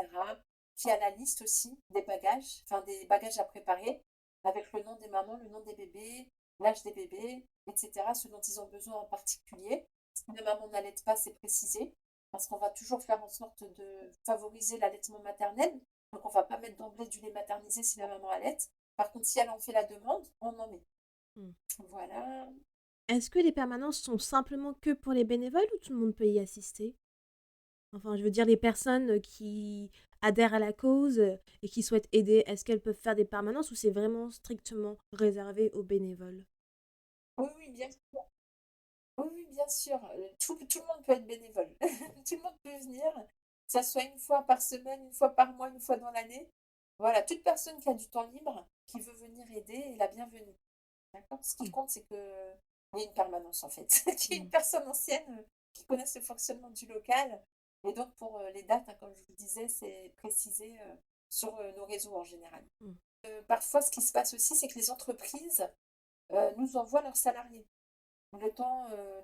Qui a la liste aussi des bagages, enfin des bagages à préparer, avec le nom des mamans, le nom des bébés, l'âge des bébés, etc. Ce dont ils ont besoin en particulier. Si la maman n'allait pas, c'est précisé, parce qu'on va toujours faire en sorte de favoriser l'allaitement maternel. Donc on ne va pas mettre d'emblée du lait maternisé si la maman allait. Par contre, si elle en fait la demande, on en met. Mm. Voilà. Est-ce que les permanences sont simplement que pour les bénévoles ou tout le monde peut y assister? Enfin, je veux dire, les personnes qui adhèrent à la cause et qui souhaitent aider, est-ce qu'elles peuvent faire des permanences ou c'est vraiment strictement réservé aux bénévoles? Oui, oui, bien sûr. Oui, oui, bien sûr. Tout le monde peut être bénévole. Tout le monde peut venir, que ça soit une fois par semaine, une fois par mois, une fois dans l'année. Voilà, toute personne qui a du temps libre, qui veut venir aider, est la bienvenue. D'accord? Ce qui Mm. compte, c'est que il y ait une permanence, en fait, qu'il y ait une Mm. personne ancienne qui connaisse le fonctionnement du local. Et donc, pour les dates, comme je vous disais, c'est précisé sur nos réseaux en général. Mm. Parfois, ce qui se passe aussi, c'est que les entreprises nous envoient leurs salariés.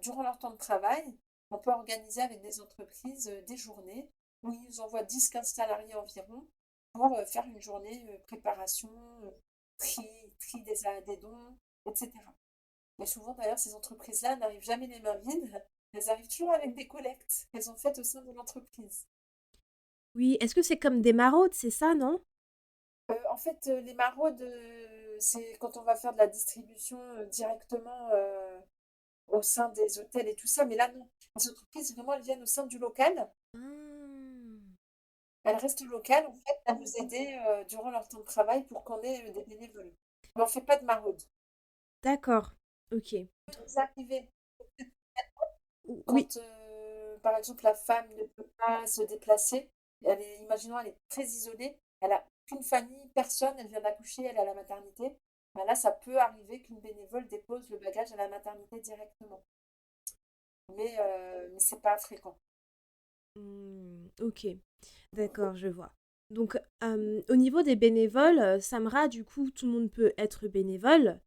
Durant leur temps de travail, on peut organiser avec des entreprises des journées où ils nous envoient 10-15 salariés environ pour faire une journée préparation, tri des dons, etc. Et souvent, d'ailleurs, ces entreprises-là n'arrivent jamais les mains vides. Elles arrivent toujours avec des collectes qu'elles ont faites au sein de l'entreprise. Oui, est-ce que c'est comme des maraudes, c'est ça, non? En fait, les maraudes, c'est quand on va faire de la distribution directement au sein des hôtels et tout ça. Mais là, non. Les entreprises, vraiment, elles viennent au sein du local. Ah, Elles restent locales, en fait, à nous aider durant leur temps de travail pour qu'on ait des bénévoles. Mais on ne fait pas de maraude. d'accord, ok. Ça arrivait Oui, quand, par exemple, la femme ne peut pas se déplacer. Imaginons, elle est très isolée. Elle a qu'une famille, personne. Elle vient d'accoucher, elle est à la maternité. Ben là, ça peut arriver qu'une bénévole dépose le bagage à la maternité directement. Mais c'est pas fréquent. ok, d'accord, je vois. Donc, au niveau des bénévoles, Samra, du coup, tout le monde peut être bénévole.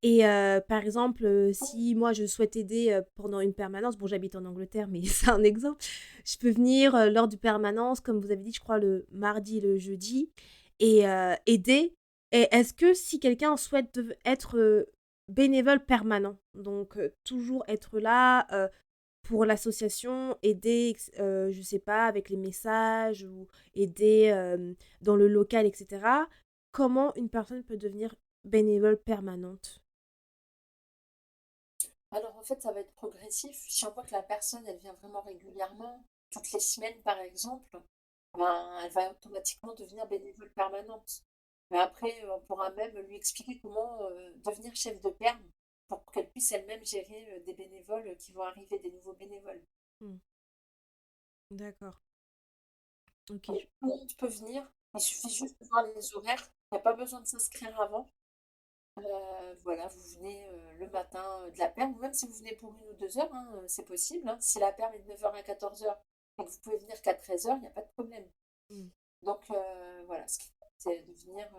Et par exemple, si moi je souhaite aider pendant une permanence, bon j'habite en Angleterre, mais c'est un exemple, je peux venir lors du permanence, comme vous avez dit, je crois le mardi et le jeudi, et aider. Et est-ce que si quelqu'un souhaite être bénévole permanent, donc toujours être là pour l'association, aider, je sais pas, avec les messages ou aider dans le local, etc., comment une personne peut devenir bénévole permanente? Alors en fait, ça va être progressif. Si on voit que la personne, elle vient vraiment régulièrement, toutes les semaines par exemple, ben, elle va automatiquement devenir bénévole permanente. Mais après, on pourra même lui expliquer comment devenir chef de perm pour qu'elle puisse elle-même gérer des bénévoles qui vont arriver, des nouveaux bénévoles. Hmm, d'accord. Ok. Donc, tout le monde peut venir, il suffit juste de voir les horaires, il n'y a pas besoin de s'inscrire avant. Voilà, vous venez le matin de la perm, ou même si vous venez pour 1 ou 2 heures, hein, c'est possible, hein. Si la perm est de 9h à 14h et que vous pouvez venir qu'à 13h, il n'y a pas de problème. Hmm. Donc voilà, ce qui compte, c'est de venir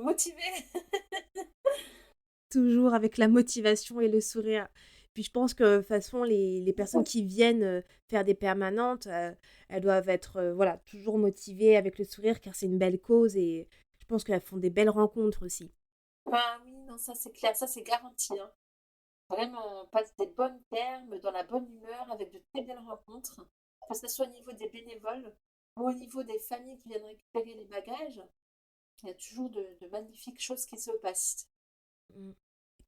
motivé. Toujours avec la motivation et le sourire. Puis je pense que de toute façon, les personnes qui viennent faire des permanentes, elles doivent être voilà, toujours motivées avec le sourire car c'est une belle cause et je pense qu'elles font des belles rencontres aussi. Ah oui, non, ça c'est clair, ça c'est garanti, hein. Vraiment, on passe des bonnes termes, dans la bonne humeur, avec de très belles rencontres, que ce soit au niveau des bénévoles ou au niveau des familles qui viennent récupérer les bagages. Il y a toujours de magnifiques choses qui se passent. Mm.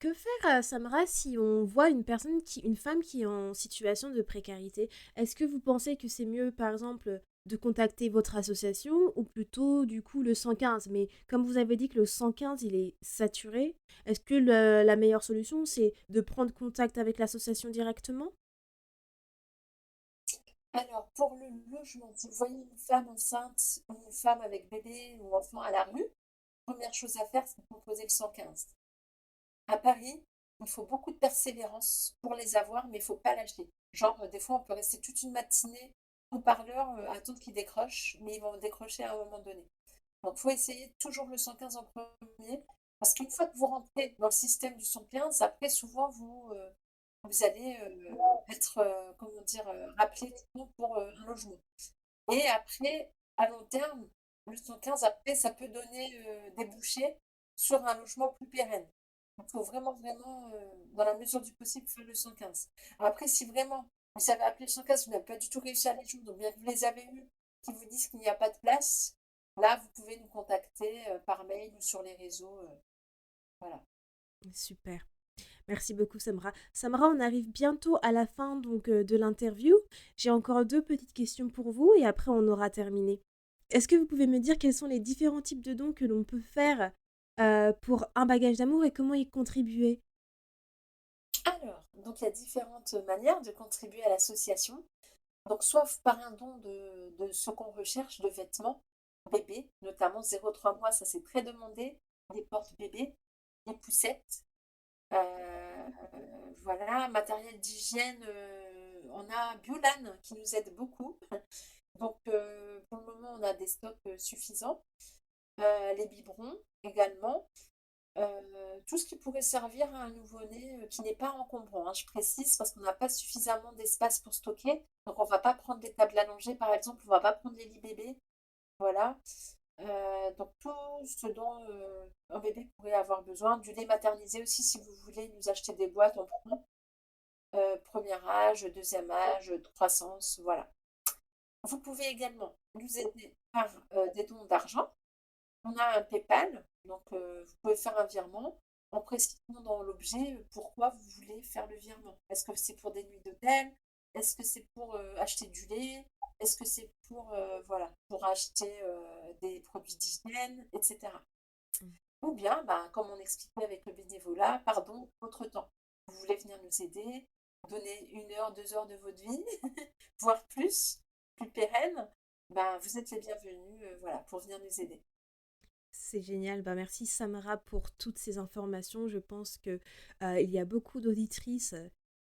Que faire, Samra, si on voit une femme qui est en situation de précarité? Est-ce que vous pensez que c'est mieux, par exemple, de contacter votre association ou plutôt du coup le 115. Mais comme vous avez dit que le 115 il est saturé, est-ce que la meilleure solution c'est de prendre contact avec l'association directement? Alors, pour le logement, si vous voyez une femme enceinte ou une femme avec bébé ou enfant à la rue, première chose à faire, c'est de composer le 115. À Paris, il faut beaucoup de persévérance pour les avoir, mais il ne faut pas lâcher. Genre, des fois, on peut rester toute une matinée au parleur à attendre qu'ils décrochent, mais ils vont décrocher à un moment donné. Donc, il faut essayer toujours le 115 en premier, parce qu'une fois que vous rentrez dans le système du 115, après, souvent, vous allez être, comment dire, rappelé pour un logement. Et après, à long terme, le 115, après, ça peut donner des bouchées sur un logement plus pérenne. Il faut vraiment, vraiment, dans la mesure du possible, faire le 115. Après, si vraiment vous savez appeler le 115, vous n'avez pas du tout réussi à les joindre, donc bien que vous les avez eus, qui vous disent qu'il n'y a pas de place, là, vous pouvez nous contacter par mail ou sur les réseaux. Voilà. Super. Merci beaucoup Samra. Samra, on arrive bientôt à la fin donc de l'interview. J'ai encore deux petites questions pour vous et après on aura terminé. Est-ce que vous pouvez me dire quels sont les différents types de dons que l'on peut faire pour un bagage d'amour et comment y contribuer? Alors, donc il y a différentes manières de contribuer à l'association. Donc, soit par un don de ce qu'on recherche, de vêtements bébés, notamment 0,3 mois, ça c'est très demandé, des porte-bébés, des poussettes, euh, voilà, matériel d'hygiène, on a Biolan qui nous aide beaucoup. Donc, pour le moment, on a des stocks suffisants. Les biberons également. Tout ce qui pourrait servir à un nouveau-né qui n'est pas encombrant, hein, je précise, parce qu'on n'a pas suffisamment d'espace pour stocker. Donc, on ne va pas prendre des tables allongées, par exemple, on ne va pas prendre les lits bébés. Voilà. Donc, tout ce dont un bébé pourrait avoir besoin. Du lait maternisé aussi, si vous voulez nous acheter des boîtes, on prend. Premier âge, deuxième âge, croissance, voilà. Vous pouvez également nous aider par des dons d'argent. On a un PayPal, donc vous pouvez faire un virement en précisant dans l'objet pourquoi vous voulez faire le virement. Est-ce que c'est pour des nuits d'hôtel? Est-ce que c'est pour acheter du lait? Est-ce que c'est pour, voilà, pour acheter des produits d'hygiène, etc. Ou bien, ben, comme on expliquait avec le bénévolat, pardon, votre temps. Vous voulez venir nous aider, donner 1 heure, 2 heures de votre vie, voire plus pérenne, ben, vous êtes les bienvenus voilà, pour venir nous aider. C'est génial. Bah, merci Samara pour toutes ces informations. Je pense que il y a beaucoup d'auditrices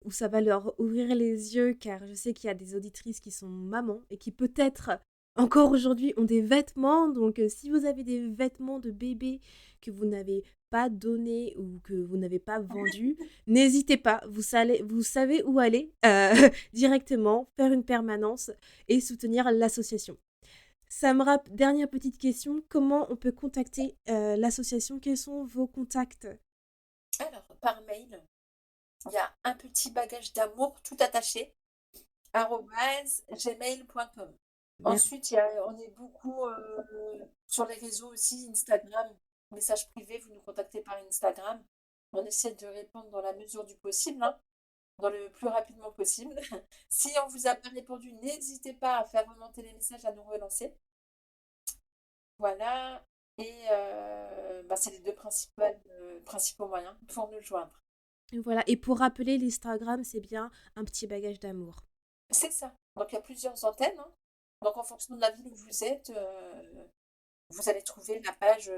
où ça va leur ouvrir les yeux car je sais qu'il y a des auditrices qui sont mamans et qui peut-être encore aujourd'hui ont des vêtements. Donc si vous avez des vêtements de bébé que vous n'avez pas donnés ou que vous n'avez pas vendus, n'hésitez pas. Vous savez où aller directement, faire une permanence et soutenir l'association. Samra, dernière petite question, comment on peut contacter l'association? Quels sont vos contacts? Alors, par mail, il y a un petit bagage d'amour tout attaché, @gmail.com. Merci. Ensuite, on est beaucoup sur les réseaux aussi, Instagram, message privé, vous nous contactez par Instagram. On essaie de répondre dans la mesure du possible, hein, dans le plus rapidement possible. Si on vous a pas répondu, n'hésitez pas à faire remonter les messages, à nous relancer. Voilà. Et bah, c'est les deux principaux moyens pour nous joindre. Voilà, et pour rappeler, l'Instagram, c'est bien un petit bagage d'amour. C'est ça. Donc il y a plusieurs antennes, hein. Donc en fonction de la ville où vous êtes, vous allez trouver la page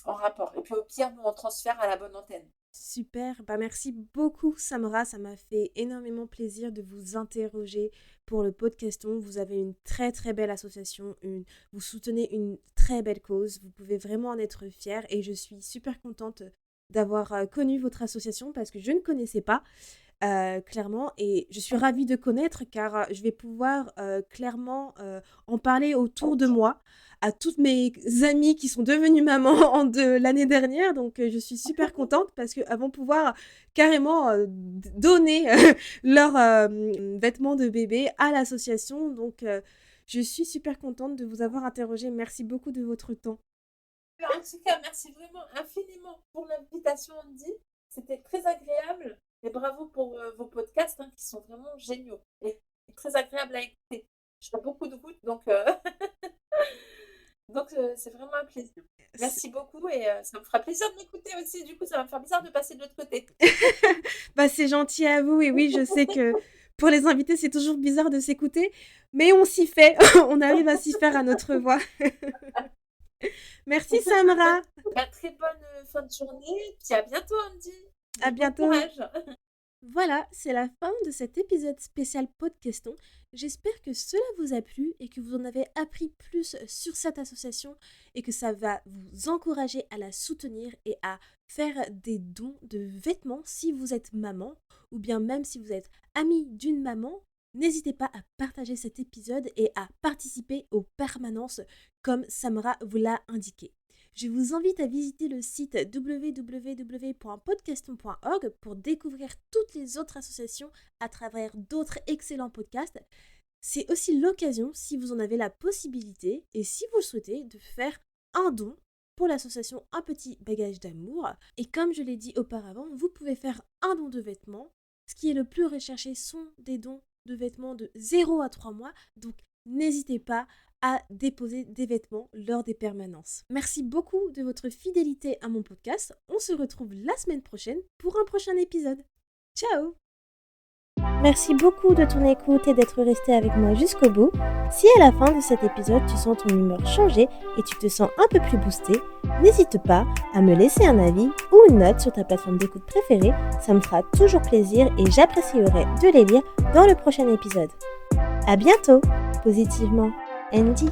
en rapport. Et puis au pire, nous on transfère à la bonne antenne. Super, bah merci beaucoup Samra, ça m'a fait énormément plaisir de vous interroger pour le podcaston. Vous avez une très très belle association, vous soutenez une très belle cause, vous pouvez vraiment en être fier et je suis super contente d'avoir connu votre association parce que je ne connaissais pas. Clairement et je suis ravie de connaître car je vais pouvoir clairement en parler autour de moi à toutes mes amies qui sont devenues mamans de l'année dernière donc je suis super contente parce qu'elles vont pouvoir carrément donner leurs vêtements de bébé à l'association donc je suis super contente de vous avoir interrogé. Merci beaucoup de votre temps. En tout cas, merci vraiment infiniment pour l'invitation, Andy. C'était très agréable. Et bravo pour vos podcasts hein, qui sont vraiment géniaux et très agréables à écouter. Je fais beaucoup de gouttes, donc, c'est vraiment un plaisir. C'est- Merci beaucoup et ça me fera plaisir de m'écouter aussi. Du coup, ça va me faire bizarre de passer de l'autre côté. Bah, c'est gentil à vous et oui, je sais que pour les invités, c'est toujours bizarre de s'écouter, mais on s'y fait, on arrive à s'y faire à notre voix. Merci Samra, Bah, très bonne fin de journée. Puis à bientôt, Andy. à Et bon bientôt. courage. Voilà, c'est la fin de cet épisode spécial Podcaston. J'espère que cela vous a plu et que vous en avez appris plus sur cette association et que ça va vous encourager à la soutenir et à faire des dons de vêtements si vous êtes maman ou bien même si vous êtes ami d'une maman. N'hésitez pas à partager cet épisode et à participer aux permanences comme Samra vous l'a indiqué. Je vous invite à visiter le site www.podcaston.org pour découvrir toutes les autres associations à travers d'autres excellents podcasts. C'est aussi l'occasion, si vous en avez la possibilité et si vous le souhaitez, de faire un don pour l'association Un Petit Bagage d'Amour. Et comme je l'ai dit auparavant, vous pouvez faire un don de vêtements. Ce qui est le plus recherché sont des dons de vêtements de 0 à 3 mois. Donc n'hésitez pas à déposer des vêtements lors des permanences. Merci beaucoup de votre fidélité à mon podcast. On se retrouve la semaine prochaine pour un prochain épisode. Ciao! Merci beaucoup de ton écoute et d'être resté avec moi jusqu'au bout. Si à la fin de cet épisode tu sens ton humeur changer et tu te sens un peu plus boosté, n'hésite pas à me laisser un avis ou une note sur ta plateforme d'écoute préférée. Ça me fera toujours plaisir et j'apprécierai de les lire dans le prochain épisode. À bientôt, positivement, Andy.